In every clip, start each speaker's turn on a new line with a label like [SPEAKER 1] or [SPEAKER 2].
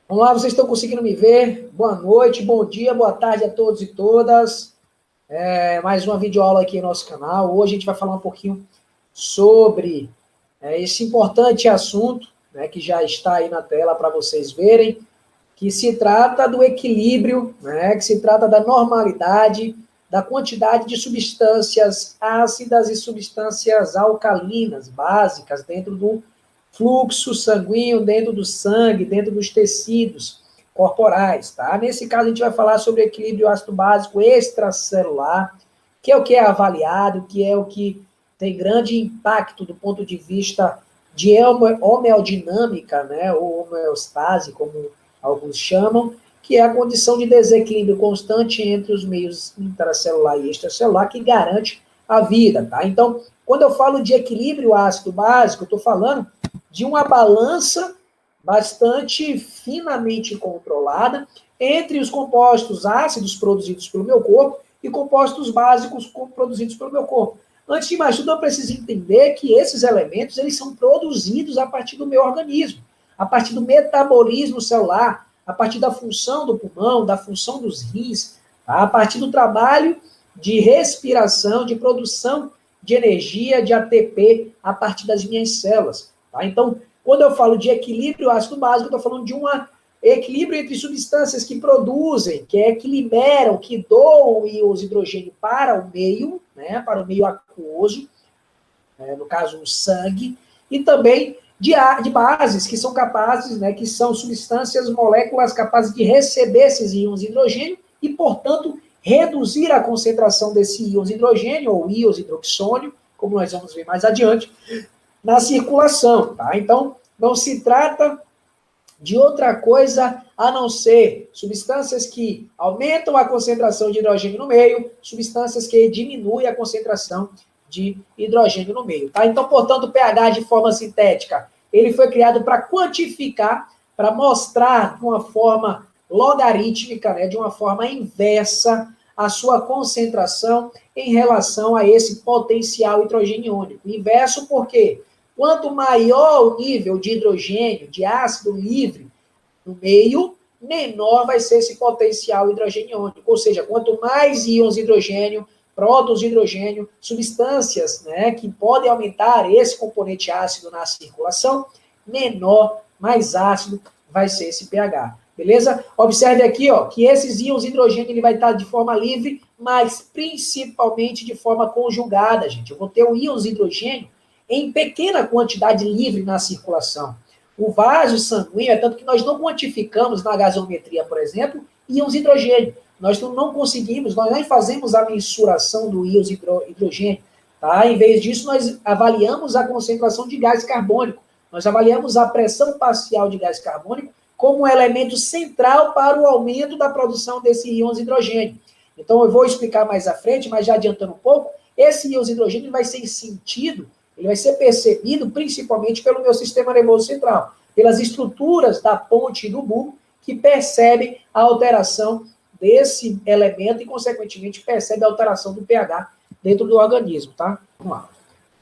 [SPEAKER 1] Vamos lá, vocês estão conseguindo me ver? Boa noite, bom dia, boa tarde a todos e todas. Mais uma videoaula aqui no nosso canal. Hoje a gente vai falar um pouquinho sobre esse importante assunto, né, que já está aí na tela para vocês verem, que se trata do equilíbrio, né, que se trata da normalidade, da quantidade de substâncias ácidas e substâncias alcalinas básicas dentro do fluxo sanguíneo, dentro do sangue, dentro dos tecidos corporais, tá? Nesse caso, a gente vai falar sobre equilíbrio ácido básico extracelular, que é o que é avaliado, que é o que tem grande impacto do ponto de vista de homeodinâmica, né, ou homeostase, como alguns chamam, que é a condição de desequilíbrio constante entre os meios intracelular e extracelular que garante a vida, tá? Então, quando eu falo de equilíbrio ácido básico, eu estou falando de uma balança bastante finamente controlada entre os compostos ácidos produzidos pelo meu corpo e compostos básicos produzidos pelo meu corpo. Antes de mais tudo, eu preciso entender que esses elementos eles são produzidos a partir do meu organismo, a partir do metabolismo celular, a partir da função do pulmão, da função dos rins, tá? A partir do trabalho de respiração, de produção de energia, de ATP, a partir das minhas células. Tá? Então, quando eu falo de equilíbrio ácido básico, eu estou falando de um equilíbrio entre substâncias que produzem, que liberam, que doam íons de hidrogênio para o meio, né, para o meio aquoso, no caso o sangue, e também de bases que são capazes, né, que são substâncias, moléculas capazes de receber esses íons de hidrogênio e, portanto, reduzir a concentração desse íons de hidrogênio, ou íons hidroxônio, como nós vamos ver mais adiante, na circulação, tá? Então, não se trata de outra coisa a não ser substâncias que aumentam a concentração de hidrogênio no meio, substâncias que diminuem a concentração de hidrogênio no meio, tá? Então, portanto, o pH de forma sintética, ele foi criado para quantificar, para mostrar de uma forma logarítmica, né, de uma forma inversa, a sua concentração em relação a esse potencial hidrogeniônico. Inverso por quê? Quanto maior o nível de hidrogênio, de ácido livre no meio, menor vai ser esse potencial hidrogeniônico. Ou seja, quanto mais íons de hidrogênio, prótons de hidrogênio, substâncias, né, que podem aumentar esse componente ácido na circulação, menor, mais ácido vai ser esse pH. Beleza? Observe aqui, ó, que esses íons de hidrogênio ele vai estar de forma livre, mas principalmente de forma conjugada, gente. Eu vou ter o íons de hidrogênio em pequena quantidade livre na circulação. O vaso sanguíneo, é tanto que nós não quantificamos na gasometria, por exemplo, íons de hidrogênio. Nós não conseguimos, nós nem fazemos a mensuração do íons de hidrogênio. Tá? Em vez disso, nós avaliamos a concentração de gás carbônico. Nós avaliamos a pressão parcial de gás carbônico como um elemento central para o aumento da produção desse íons de hidrogênio. Então, eu vou explicar mais à frente, mas já adiantando um pouco, esse íons de hidrogênio vai ser sentido, ele vai ser percebido principalmente pelo meu sistema nervoso central, pelas estruturas da ponte e do bulbo, que percebem a alteração desse elemento e, consequentemente, percebem a alteração do pH dentro do organismo, tá? Vamos lá.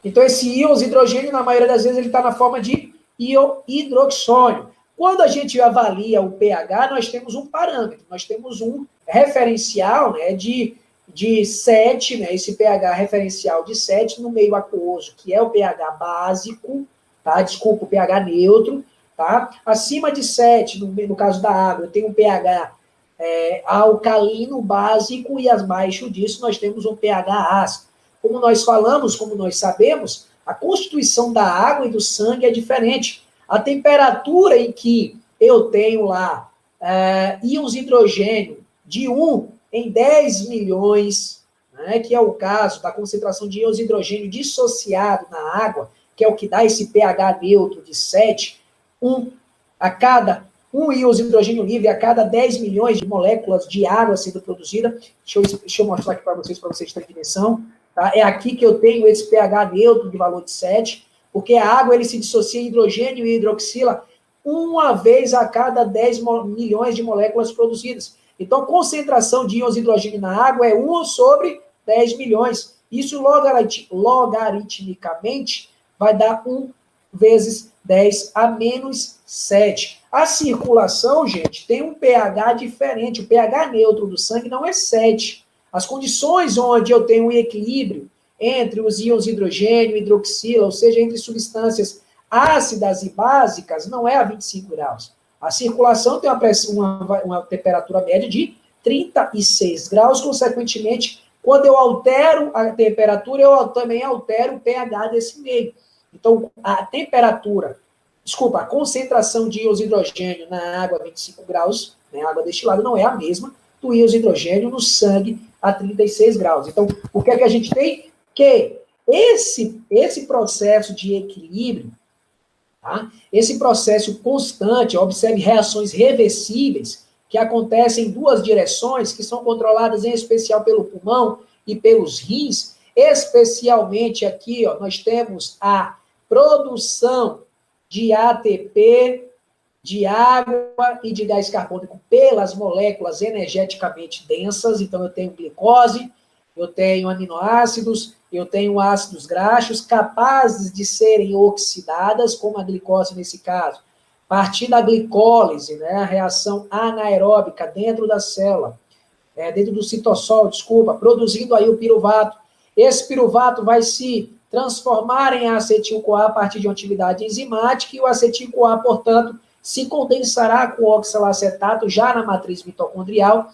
[SPEAKER 1] Então, esse íons de hidrogênio, na maioria das vezes, ele está na forma de íon hidroxônio. Quando a gente avalia o pH, nós temos um parâmetro, nós temos um referencial, né, de 7, né, esse pH referencial de 7 no meio aquoso, que é o pH básico, tá? Desculpa, o pH neutro, tá? Acima de 7, no caso da água, eu tenho um pH alcalino básico e abaixo disso nós temos um pH ácido. Como nós falamos, como nós sabemos, a constituição da água e do sangue é diferente. A temperatura em que eu tenho lá íons de hidrogênio de 1 em 10 milhões, né, que é o caso da concentração de íons de hidrogênio dissociado na água, que é o que dá esse pH neutro de 7, um íons de hidrogênio livre a cada 10 milhões de moléculas de água sendo produzida. Deixa eu mostrar aqui para vocês terem dimensão. Tá? É aqui que eu tenho esse pH neutro de valor de 7, porque a água ele se dissocia em hidrogênio e hidroxila uma vez a cada 10 milhões de moléculas produzidas. Então, a concentração de íons de hidrogênio na água é 1 sobre 10 milhões. Isso logaritmicamente vai dar 1 vezes 10 a menos 7. A circulação, gente, tem um pH diferente. O pH neutro do sangue não é 7. As condições onde eu tenho um equilíbrio entre os íons hidrogênio e hidroxila, ou seja, entre substâncias ácidas e básicas, não é a 25 graus. A circulação tem uma temperatura média de 36 graus, consequentemente, quando eu altero a temperatura, eu também altero o pH desse meio. Então, a concentração de íons hidrogênio na água a 25 graus, né, água destilada, não é a mesma do íons hidrogênio no sangue a 36 graus. Então, o que é que a gente tem? Que esse processo de equilíbrio, tá? Esse processo constante, observe reações reversíveis, que acontecem em duas direções, que são controladas em especial pelo pulmão e pelos rins, especialmente aqui, ó, nós temos a produção de ATP, de água e de gás carbônico pelas moléculas energeticamente densas. Então, eu tenho glicose, eu tenho aminoácidos, eu tenho ácidos graxos capazes de serem oxidadas, como a glicose nesse caso. A partir da glicólise, né, a reação anaeróbica dentro da célula, dentro do citossol, produzindo aí o piruvato. Esse piruvato vai se transformar em acetil-CoA a partir de uma atividade enzimática, e o acetil-CoA, portanto, se condensará com o oxalacetato já na matriz mitocondrial,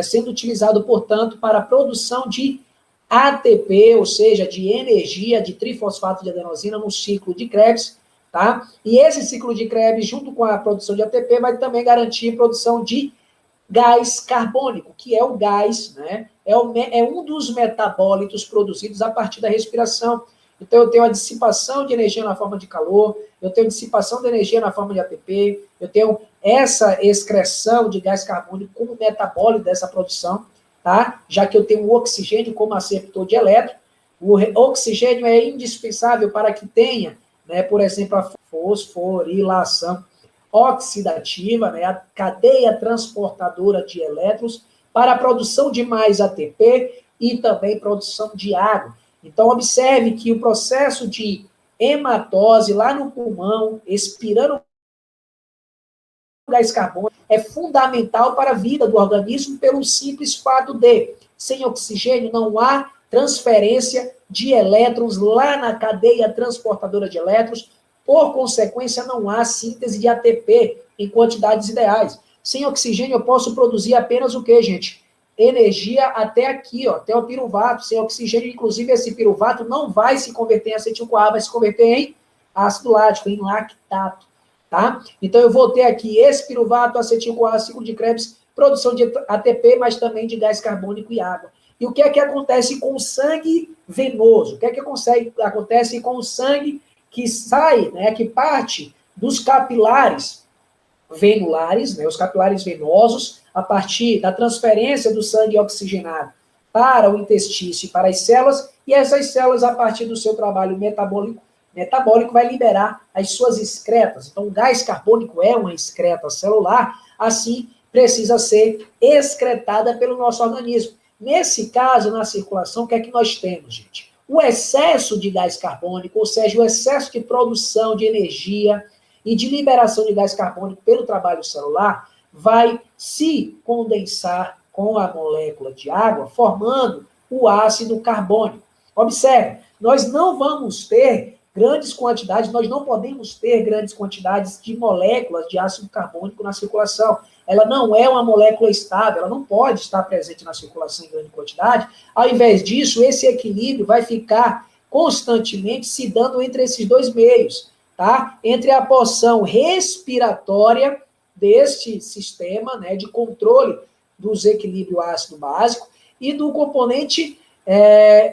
[SPEAKER 1] sendo utilizado, portanto, para a produção de ATP, ou seja, de energia de trifosfato de adenosina no ciclo de Krebs, tá? E esse ciclo de Krebs, junto com a produção de ATP, vai também garantir a produção de gás carbônico, que é o gás, né? É um dos metabólitos produzidos a partir da respiração. Então, eu tenho a dissipação de energia na forma de calor, eu tenho dissipação de energia na forma de ATP, eu tenho essa excreção de gás carbônico como metabólito dessa produção, tá? Já que eu tenho o oxigênio como aceptor de elétron. O oxigênio é indispensável para que tenha, né, por exemplo, a fosforilação oxidativa, né, a cadeia transportadora de elétrons, para a produção de mais ATP e também produção de água. Então, observe que o processo de hematose lá no pulmão, expirando gás carbônico, é fundamental para a vida do organismo pelo simples fato de, sem oxigênio, não há transferência de elétrons lá na cadeia transportadora de elétrons, por consequência, não há síntese de ATP em quantidades ideais. Sem oxigênio, eu posso produzir apenas o quê, gente? Energia até aqui, ó, até o piruvato. Sem oxigênio, inclusive, esse piruvato não vai se converter em acetil-CoA, vai se converter em ácido lático, em lactato, tá? Então, eu vou ter aqui esse piruvato, acetil-CoA, ciclo de Krebs, produção de ATP, mas também de gás carbônico e água. E o que é que acontece com o sangue venoso? O que é que acontece com o sangue que sai, né, que parte dos capilares venulares, né, os capilares venosos, a partir da transferência do sangue oxigenado para o intestino e para as células, e essas células, a partir do seu trabalho metabólico vai liberar as suas excretas. Então, o gás carbônico é uma excreta celular, assim, precisa ser excretada pelo nosso organismo. Nesse caso, na circulação, o que é que nós temos, gente? O excesso de gás carbônico, ou seja, o excesso de produção de energia e de liberação de gás carbônico pelo trabalho celular, vai se condensar com a molécula de água, formando o ácido carbônico. Observe, nós não vamos ter grandes quantidades, nós não podemos ter grandes quantidades de moléculas de ácido carbônico na circulação. Ela não é uma molécula estável, ela não pode estar presente na circulação em grande quantidade. Ao invés disso, esse equilíbrio vai ficar constantemente se dando entre esses dois meios, tá? Entre a porção respiratória deste sistema, né, de controle do desequilíbrio ácido básico e do componente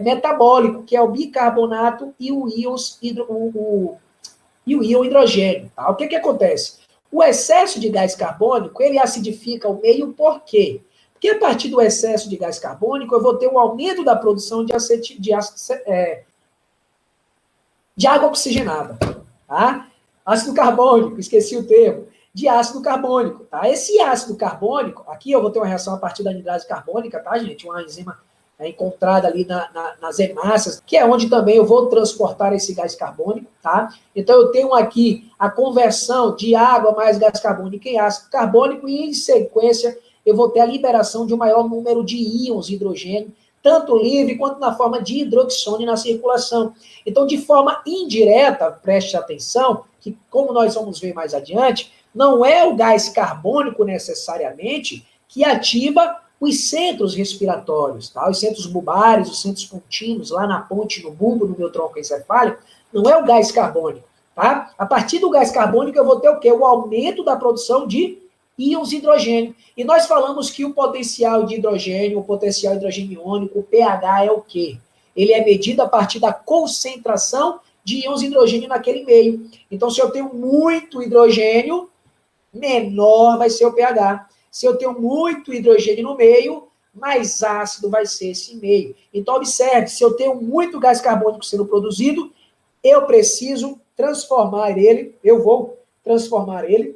[SPEAKER 1] metabólico, que é o bicarbonato e o íon hidrogênio. Tá? O que que acontece? O excesso de gás carbônico, ele acidifica o meio por quê? Porque a partir do excesso de gás carbônico, eu vou ter um aumento da produção de água oxigenada. Tá? Ácido carbônico, esqueci o termo. De ácido carbônico. Tá? Esse ácido carbônico, aqui eu vou ter uma reação a partir da anidrase carbônica, tá, gente? Uma enzima encontrada ali nas hemácias, que é onde também eu vou transportar esse gás carbônico, tá? Então, eu tenho aqui a conversão de água mais gás carbônico em ácido carbônico e, em sequência, eu vou ter a liberação de um maior número de íons de hidrogênio, tanto livre quanto na forma de hidroxônio na circulação. Então, de forma indireta, preste atenção, que como nós vamos ver mais adiante, não é o gás carbônico necessariamente que ativa os centros respiratórios, tá? Os centros bulbares, os centros pontinos, lá na ponte, no bulbo, no meu tronco encefálico, não é o gás carbônico, tá? A partir do gás carbônico eu vou ter o quê? O aumento da produção de íons de hidrogênio. E nós falamos que o potencial de hidrogênio, o potencial de hidrogênio iônico, o pH é o quê? Ele é medido a partir da concentração de íons de hidrogênio naquele meio. Então, se eu tenho muito hidrogênio, menor vai ser o pH. Se eu tenho muito hidrogênio no meio, mais ácido vai ser esse meio. Então, observe, se eu tenho muito gás carbônico sendo produzido, eu preciso transformar ele, eu vou transformar ele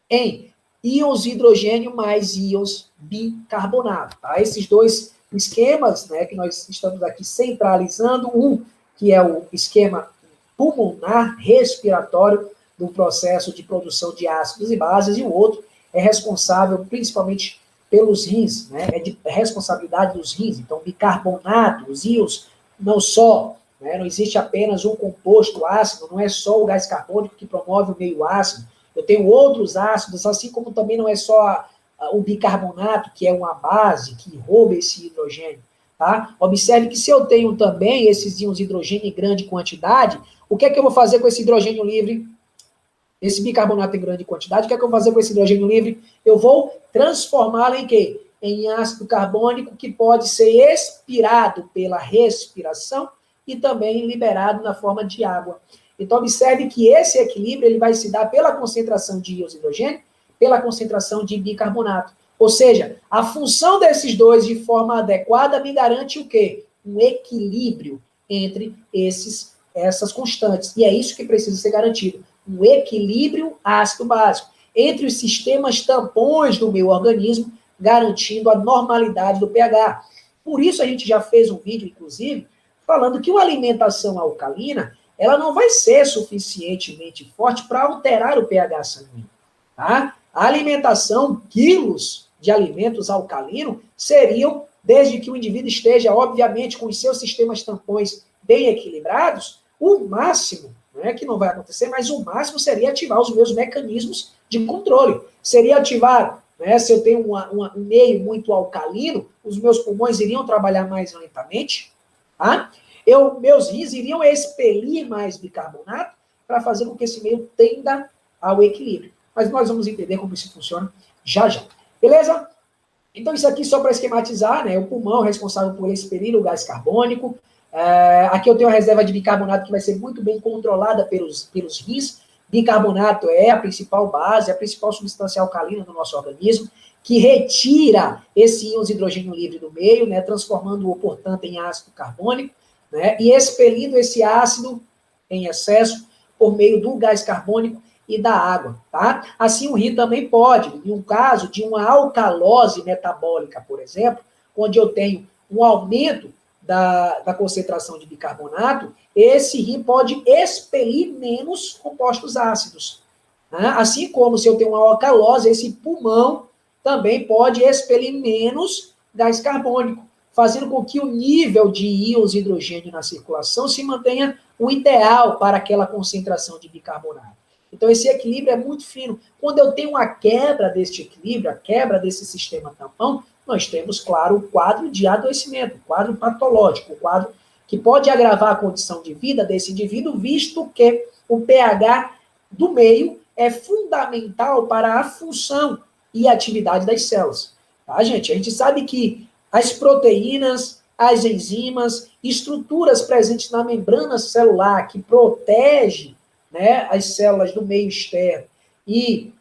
[SPEAKER 1] em íons de hidrogênio mais íons bicarbonato. Tá? Esses dois esquemas, né, que nós estamos aqui centralizando, um que é o esquema pulmonar respiratório do processo de produção de ácidos e bases, e o outro é responsável principalmente pelos rins, né? É de responsabilidade dos rins. Então, bicarbonato, os íons, não só, né? Não existe apenas um composto ácido, não é só o gás carbônico que promove o meio ácido. Eu tenho outros ácidos, assim como também não é só o bicarbonato, que é uma base que rouba esse hidrogênio, tá? Observe que se eu tenho também esses íons de hidrogênio em grande quantidade, o que é que eu vou fazer com esse hidrogênio livre? Esse bicarbonato em grande quantidade, o que é que eu vou fazer com esse hidrogênio livre? Eu vou transformá-lo em quê? Em ácido carbônico que pode ser expirado pela respiração e também liberado na forma de água. Então, observe que esse equilíbrio ele vai se dar pela concentração de íons de hidrogênio, pela concentração de bicarbonato. Ou seja, a função desses dois de forma adequada me garante o quê? Um equilíbrio entre essas constantes. E é isso que precisa ser garantido. Um equilíbrio ácido-básico entre os sistemas tampões do meu organismo, garantindo a normalidade do pH. Por isso a gente já fez um vídeo, inclusive, falando que uma alimentação alcalina, ela não vai ser suficientemente forte para alterar o pH sanguíneo. Tá? A alimentação, quilos de alimentos alcalinos, seriam, desde que o indivíduo esteja, obviamente, com os seus sistemas tampões bem equilibrados, o máximo, não é que não vai acontecer, mas o máximo seria ativar os meus mecanismos de controle. Seria ativar, né, se eu tenho um meio muito alcalino, os meus pulmões iriam trabalhar mais lentamente, tá? Meus rins iriam expelir mais bicarbonato para fazer com que esse meio tenda ao equilíbrio. Mas nós vamos entender como isso funciona já já. Beleza? Então, isso aqui só para esquematizar, né? O pulmão é responsável por expelir o gás carbônico. Aqui eu tenho uma reserva de bicarbonato que vai ser muito bem controlada pelos rins. Bicarbonato é a principal base, a principal substância alcalina do nosso organismo, que retira esse íon de hidrogênio livre do meio, né? Transformando-o, portanto, em ácido carbônico, né? E expelindo esse ácido em excesso por meio do gás carbônico e da água, tá? Assim, o rim também pode, em um caso de uma alcalose metabólica, por exemplo, onde eu tenho um aumento da concentração de bicarbonato, esse rim pode expelir menos compostos ácidos. Né? Assim como se eu tenho uma alcalose, esse pulmão também pode expelir menos gás carbônico, fazendo com que o nível de íons de hidrogênio na circulação se mantenha o ideal para aquela concentração de bicarbonato. Então, esse equilíbrio é muito fino. Quando eu tenho uma quebra deste equilíbrio, a quebra desse sistema tampão, nós temos, claro, o quadro de adoecimento, o quadro patológico, o quadro que pode agravar a condição de vida desse indivíduo, visto que o pH do meio é fundamental para a função e atividade das células. Tá, gente? A gente sabe que as proteínas, as enzimas, estruturas presentes na membrana celular que protege, né, as células do meio externo e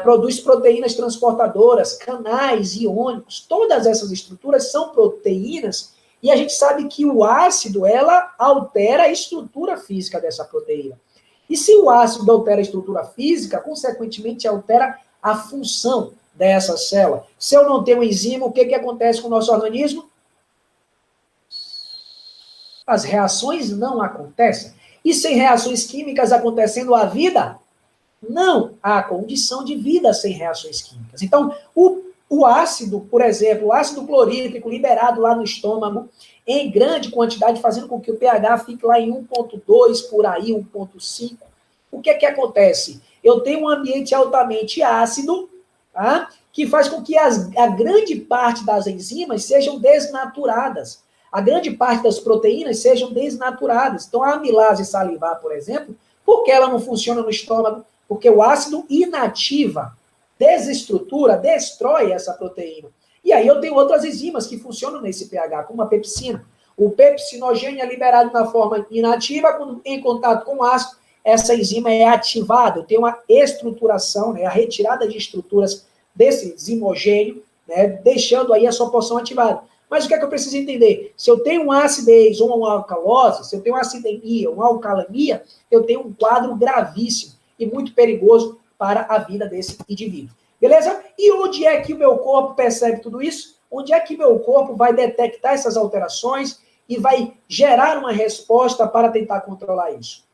[SPEAKER 1] produz proteínas transportadoras, canais iônicos, todas essas estruturas são proteínas e a gente sabe que o ácido, ela altera a estrutura física dessa proteína. E se o ácido altera a estrutura física, consequentemente altera a função dessa célula. Se eu não tenho enzima, o que acontece com o nosso organismo? as reações não acontecem. E sem reações químicas acontecendo a vida, não há condição de vida sem reações químicas. Então, o ácido, por exemplo, o ácido clorídrico liberado lá no estômago, em grande quantidade, fazendo com que o pH fique lá em 1,2, por aí, 1,5. O que é que acontece? Eu tenho um ambiente altamente ácido, tá? Que faz com que a grande parte das enzimas sejam desnaturadas. A grande parte das proteínas sejam desnaturadas. Então, a amilase salivar, por exemplo, por que ela não funciona no estômago? Porque o ácido inativa, desestrutura, destrói essa proteína. E aí eu tenho outras enzimas que funcionam nesse pH, como a pepsina. O pepsinogênio é liberado na forma inativa, quando em contato com o ácido, essa enzima é ativada. Eu tenho uma estruturação, né, a retirada de estruturas desse zimogênio, né, deixando aí a sua porção ativada. Mas o que é que eu preciso entender? Se eu tenho uma acidez ou uma alcalose, se eu tenho uma acidemia ou uma alcalemia, eu tenho um quadro gravíssimo e muito perigoso para a vida desse indivíduo. Beleza? E onde é que o meu corpo percebe tudo isso? Onde é que meu corpo vai detectar essas alterações e vai gerar uma resposta para tentar controlar isso?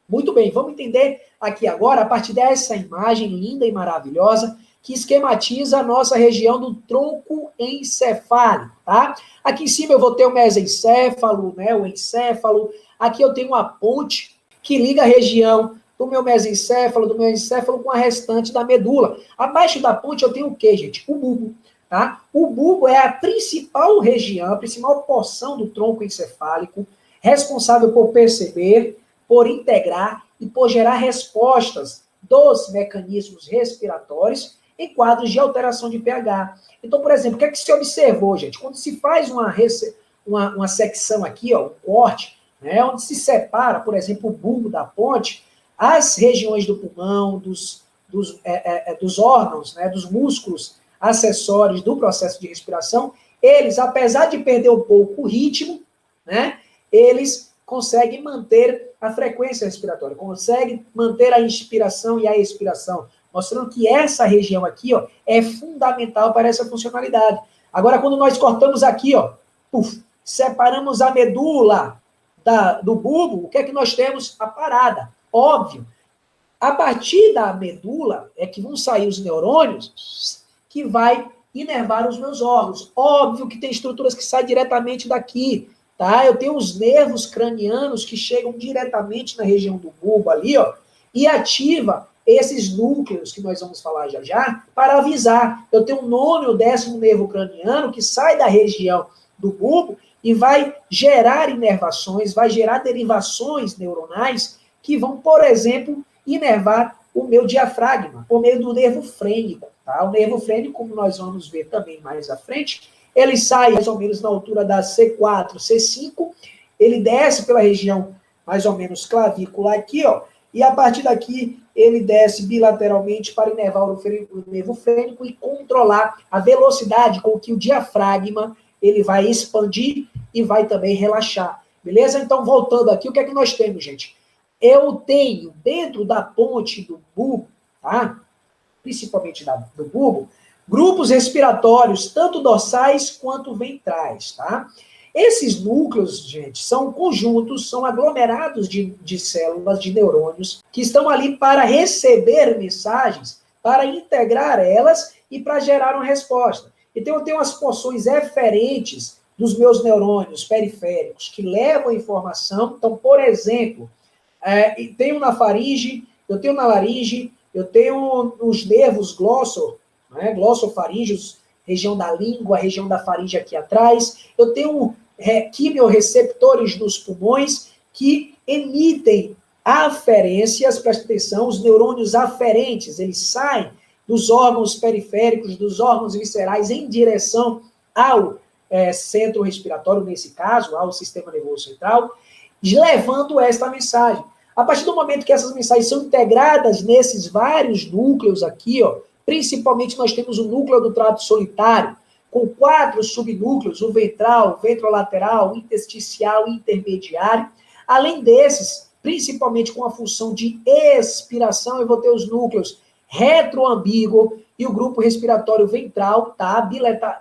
[SPEAKER 1] Muito bem, vamos entender aqui agora, a partir dessa imagem linda e maravilhosa, que esquematiza a nossa região do tronco encefálico, tá? Aqui em cima eu vou ter o mesencéfalo, né, o encéfalo. Aqui eu tenho uma ponte que liga a região do meu mesencéfalo, do meu encéfalo com a restante da medula. Abaixo da ponte eu tenho o quê, gente? O bulbo, tá? O bulbo é a principal região, a principal porção do tronco encefálico, responsável por perceber, por integrar e por gerar respostas dos mecanismos respiratórios em quadros de alteração de pH. Então, por exemplo, o que é que se observou, gente? Quando se faz uma secção aqui, ó, um corte, né, onde se separa, por exemplo, o bulbo da ponte, as regiões do pulmão, dos órgãos, né, dos músculos acessórios do processo de respiração, eles, apesar de perder um pouco o ritmo, né, eles conseguem manter a frequência respiratória, conseguem manter a inspiração e a expiração, mostrando que essa região aqui, ó, é fundamental para essa funcionalidade. Agora, quando nós cortamos aqui, ó, separamos a medula do bulbo, o que é que nós temos? A parada. Óbvio. A partir da medula é que vão sair os neurônios que vai inervar os meus órgãos. Óbvio que tem estruturas que saem diretamente daqui, tá? Eu tenho os nervos cranianos que chegam diretamente na região do bulbo ali, ó, e ativa esses núcleos que nós vamos falar já já, para avisar. Eu tenho o nono e o 10º nervo craniano que sai da região do bulbo e vai gerar inervações, vai gerar derivações neuronais que vão, por exemplo, inervar o meu diafragma, por meio do nervo frênico. Tá? O nervo frênico, como nós vamos ver também mais à frente, ele sai mais ou menos na altura da C4, C5, ele desce pela região mais ou menos clavícula aqui, ó, e a partir daqui ele desce bilateralmente para inervar o nervo frênico e controlar a velocidade com que o diafragma ele vai expandir e vai também relaxar. Beleza? Então, voltando aqui, o que é que nós temos, gente? Eu tenho dentro da ponte do bulbo, tá? Principalmente do bulbo, grupos respiratórios, tanto dorsais quanto ventrais, tá? Esses núcleos, gente, são conjuntos, são aglomerados de células, de neurônios, que estão ali para receber mensagens, para integrar elas e para gerar uma resposta. Então, eu tenho as porções eferentes dos meus neurônios periféricos, que levam a informação. Então, por exemplo, tenho na faringe, eu tenho na laringe, eu tenho os nervos glossofaríngeos, região da língua, região da faringe aqui atrás. Eu tenho quimiorreceptores nos pulmões que emitem aferências, presta atenção, os neurônios aferentes, eles saem dos órgãos periféricos, dos órgãos viscerais em direção ao centro respiratório, nesse caso, ao sistema nervoso central, levando esta mensagem. A partir do momento que essas mensagens são integradas nesses vários núcleos aqui, ó, principalmente nós temos o núcleo do trato solitário, com 4 subnúcleos, o ventral, ventrolateral, o intersticial e intermediário. Além desses, principalmente com a função de expiração, eu vou ter os núcleos retroambíguo e o grupo respiratório ventral, tá?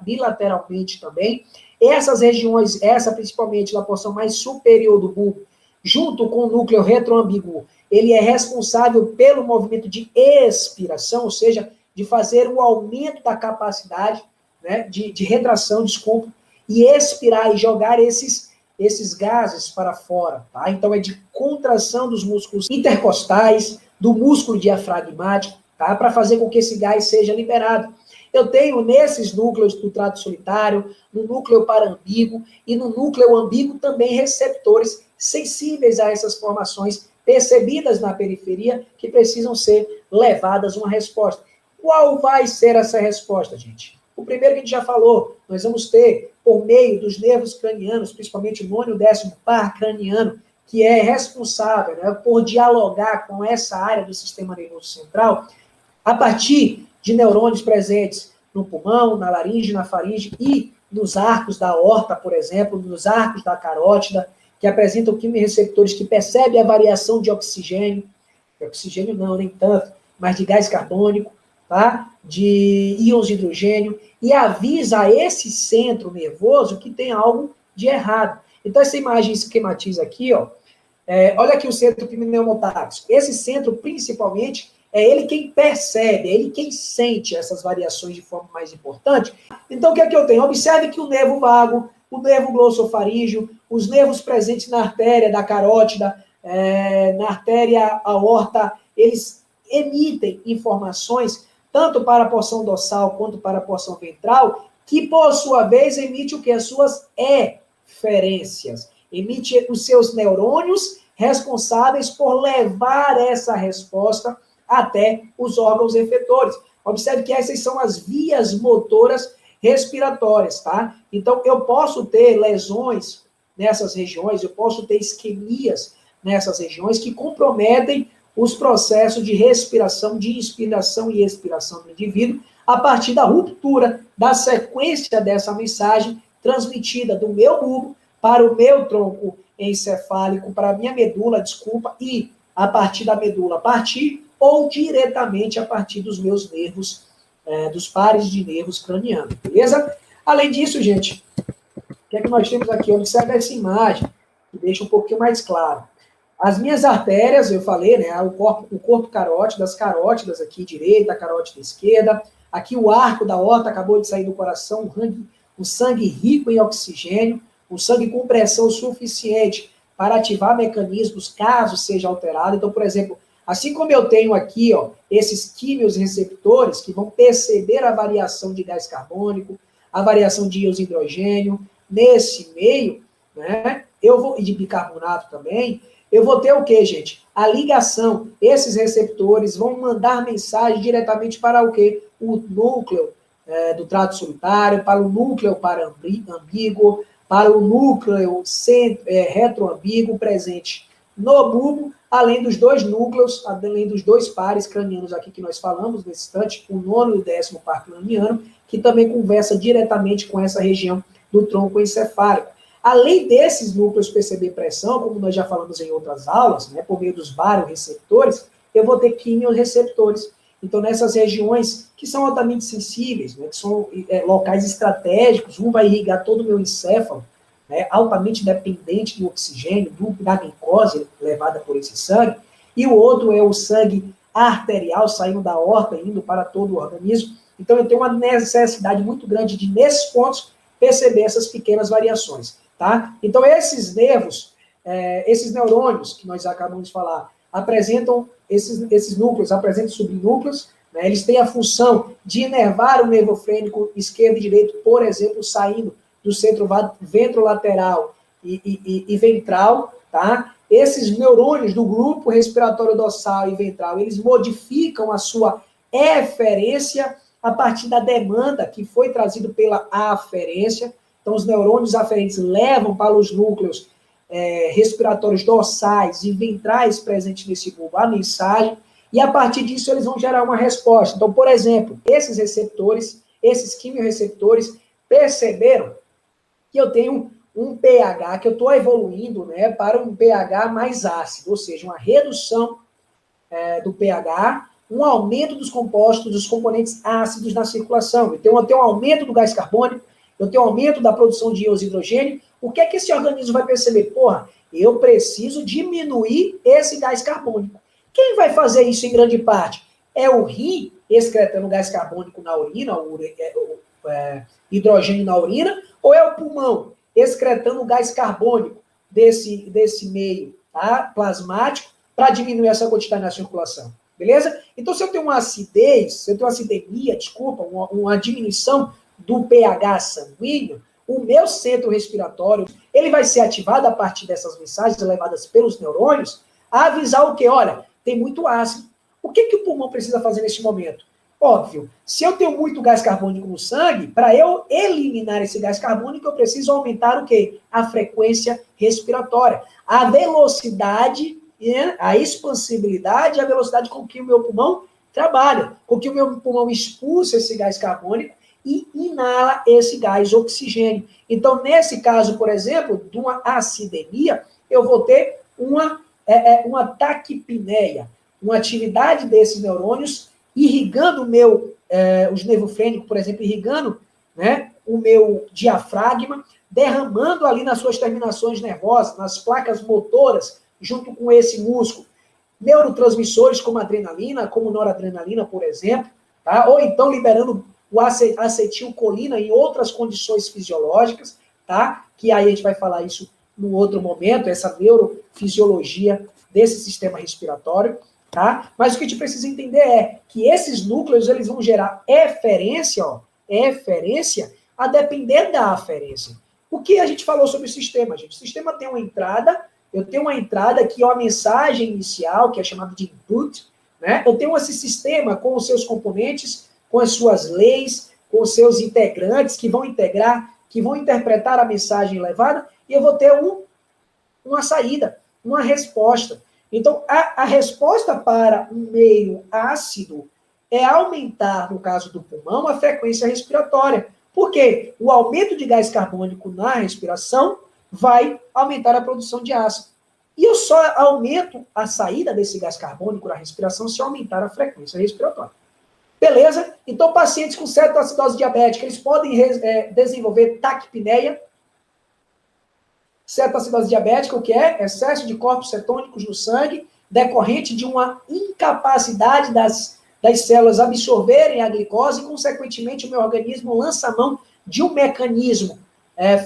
[SPEAKER 1] Bilateralmente também. essas regiões, essa principalmente na porção mais superior do bulbo, junto com o núcleo retroambíguo, ele é responsável pelo movimento de expiração, ou seja, de fazer o aumento da capacidade, né, de retração, desculpa, e expirar e jogar esses gases para fora, tá? Então é de contração dos músculos intercostais, do músculo diafragmático, tá? Para fazer com que esse gás seja liberado. Eu tenho nesses núcleos do trato solitário, no núcleo parambíguo e no núcleo ambíguo também receptores sensíveis a essas formações percebidas na periferia que precisam ser levadas uma resposta. Qual vai ser essa resposta, gente? O primeiro que a gente já falou, nós vamos ter, por meio dos nervos cranianos, principalmente o nono e o 10º par craniano, que é responsável, né, por dialogar com essa área do sistema nervoso central, a partir de neurônios presentes no pulmão, na laringe, na faringe e nos arcos da aorta, por exemplo, nos arcos da carótida, que apresentam quimiorreceptores que percebem a variação de oxigênio não, nem tanto, mas de gás carbônico, tá? De íons de hidrogênio, e avisa a esse centro nervoso que tem algo de errado. Então, essa imagem esquematiza aqui, ó. Olha aqui o centro pneumotáxico. Esse centro, principalmente, é ele quem percebe, é ele quem sente essas variações de forma mais importante. Então, o que é que eu tenho? Observe que o nervo vago, o nervo glossofaríngeo, os nervos presentes na artéria da carótida, na artéria aorta, eles emitem informações tanto para a porção dorsal quanto para a porção ventral, que, por sua vez, emite o que? As suas eferências. Emite os seus neurônios responsáveis por levar essa resposta até os órgãos efetores. Observe que essas são as vias motoras respiratórias, tá? Então, eu posso ter lesões nessas regiões, eu posso ter isquemias nessas regiões que comprometem os processos de respiração, de inspiração e expiração do indivíduo, a partir da ruptura da sequência dessa mensagem transmitida do meu bulbo para o meu tronco encefálico, para a minha medula, desculpa, e a partir da medula partir, ou diretamente a partir dos meus nervos, dos pares de nervos cranianos, beleza? Além disso, gente, o que é que nós temos aqui? Observe essa imagem, que deixa um pouquinho mais claro. As minhas artérias, eu falei, né, o corpo carótido, as carótidas aqui, direita, carótida esquerda, aqui o arco da aorta acabou de sair do coração, o sangue rico em oxigênio, o sangue com pressão suficiente para ativar mecanismos caso seja alterado. Então, por exemplo, assim como eu tenho aqui, ó, esses quimiorreceptores que vão perceber a variação de gás carbônico, a variação de íons de hidrogênio, nesse meio, né, e de bicarbonato também, eu vou ter o quê, gente? A ligação. Esses receptores vão mandar mensagem diretamente para o quê? O núcleo do trato solitário, para o núcleo parambíguo, para o núcleo retroambíguo presente no bulbo, além dos dois núcleos, além dos dois pares cranianos aqui que nós falamos nesse instante, o nono e o 10º par craniano, que também conversa diretamente com essa região do tronco encefálico. Além desses núcleos perceber pressão, como nós já falamos em outras aulas, né, por meio dos barorreceptores, eu vou ter quimiorreceptores. Então, nessas regiões que são altamente sensíveis, né, que são locais estratégicos, um vai irrigar todo o meu encéfalo, né, altamente dependente do oxigênio, da glicose levada por esse sangue, e o outro é o sangue arterial saindo da aorta, indo para todo o organismo. Então, eu tenho uma necessidade muito grande de, nesses pontos, perceber essas pequenas variações. Tá? Então, esses nervos, esses neurônios que nós acabamos de falar, apresentam esses núcleos, apresentam subnúcleos, né? Eles têm a função de inervar o nervo frênico esquerdo e direito, por exemplo, saindo do centro ventrolateral e ventral, tá? Esses neurônios do grupo respiratório dorsal e ventral, eles modificam a sua eferência a partir da demanda que foi trazido pela aferência. Então, os neurônios aferentes levam para os núcleos respiratórios dorsais e ventrais presentes nesse bulbo a mensagem, e a partir disso eles vão gerar uma resposta. Então, por exemplo, esses receptores, esses quimiorreceptores, perceberam que eu tenho um pH, que eu estou evoluindo, né, para um pH mais ácido, ou seja, uma redução do pH, um aumento dos compostos, dos componentes ácidos na circulação. Então, eu tenho um aumento do gás carbônico, eu tenho aumento da produção de íons de hidrogênio, o que é que esse organismo vai perceber? Porra, eu preciso diminuir esse gás carbônico. Quem vai fazer isso em grande parte? É o rim excretando gás carbônico na urina, hidrogênio na urina, ou é o pulmão excretando gás carbônico desse meio, tá, plasmático, para diminuir essa quantidade na circulação? Beleza? Então, se eu tenho uma acidez, se eu tenho uma acidemia, desculpa, uma diminuição do pH sanguíneo, o meu centro respiratório, ele vai ser ativado a partir dessas mensagens levadas pelos neurônios, a avisar o quê? Olha, tem muito ácido. O que o pulmão precisa fazer nesse momento? Óbvio, se eu tenho muito gás carbônico no sangue, para eu eliminar esse gás carbônico, eu preciso aumentar o quê? A frequência respiratória. A velocidade, a expansibilidade e a velocidade com que o meu pulmão trabalha, com que o meu pulmão expulsa esse gás carbônico e inala esse gás oxigênio. Então, nesse caso, por exemplo, de uma acidemia, eu vou ter uma taquipneia, uma atividade desses neurônios irrigando os nervos frênicos, por exemplo, irrigando, né, o meu diafragma, derramando ali nas suas terminações nervosas, nas placas motoras, junto com esse músculo, neurotransmissores como adrenalina, como noradrenalina, por exemplo, tá? Ou então liberando o acetilcolina em outras condições fisiológicas, tá? Que aí a gente vai falar isso num outro momento, essa neurofisiologia desse sistema respiratório, tá? Mas o que a gente precisa entender é que esses núcleos, eles vão gerar eferência, a depender da aferência. O que a gente falou sobre o sistema, gente? O sistema tem uma entrada, eu tenho uma entrada que é uma mensagem inicial, que é chamada de input, né? Eu tenho esse sistema com os seus componentes, com as suas leis, com os seus integrantes, que vão integrar, que vão interpretar a mensagem levada, e eu vou ter uma saída, uma resposta. Então, a resposta para um meio ácido é aumentar, no caso do pulmão, a frequência respiratória. Por quê? O aumento de gás carbônico na respiração vai aumentar a produção de ácido. E eu só aumento a saída desse gás carbônico na respiração se aumentar a frequência respiratória. Beleza? Então, pacientes com cetoacidose diabética, eles podem desenvolver taquipneia. Cetoacidose diabética, o que é? Excesso de corpos cetônicos no sangue, decorrente de uma incapacidade das células absorverem a glicose e, consequentemente, o meu organismo lança a mão de um mecanismo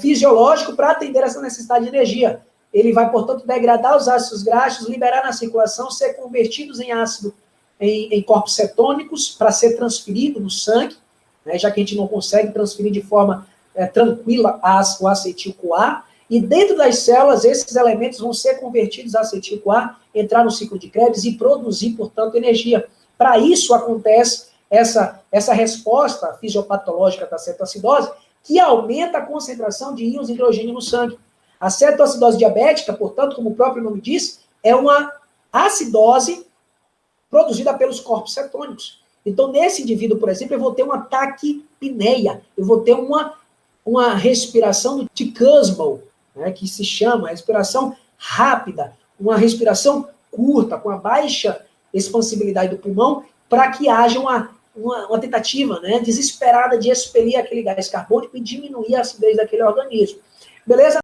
[SPEAKER 1] fisiológico para atender essa necessidade de energia. Ele vai, portanto, degradar os ácidos graxos, liberar na circulação, ser convertidos em ácido, em corpos cetônicos, para ser transferido no sangue, né, já que a gente não consegue transferir de forma tranquila o acetil-CoA. E dentro das células, esses elementos vão ser convertidos a acetil-CoA, entrar no ciclo de Krebs e produzir, portanto, energia. Para isso acontece essa resposta fisiopatológica da cetoacidose, que aumenta a concentração de íons de hidrogênio no sangue. A cetoacidose diabética, portanto, como o próprio nome diz, é uma acidose produzida pelos corpos cetônicos. Então, nesse indivíduo, por exemplo, eu vou ter uma taquipneia, eu vou ter uma respiração de Kussmaul, né, que se chama respiração rápida, uma respiração curta, com a baixa expansibilidade do pulmão, para que haja uma tentativa, né, desesperada de expelir aquele gás carbônico e diminuir a acidez daquele organismo. Beleza?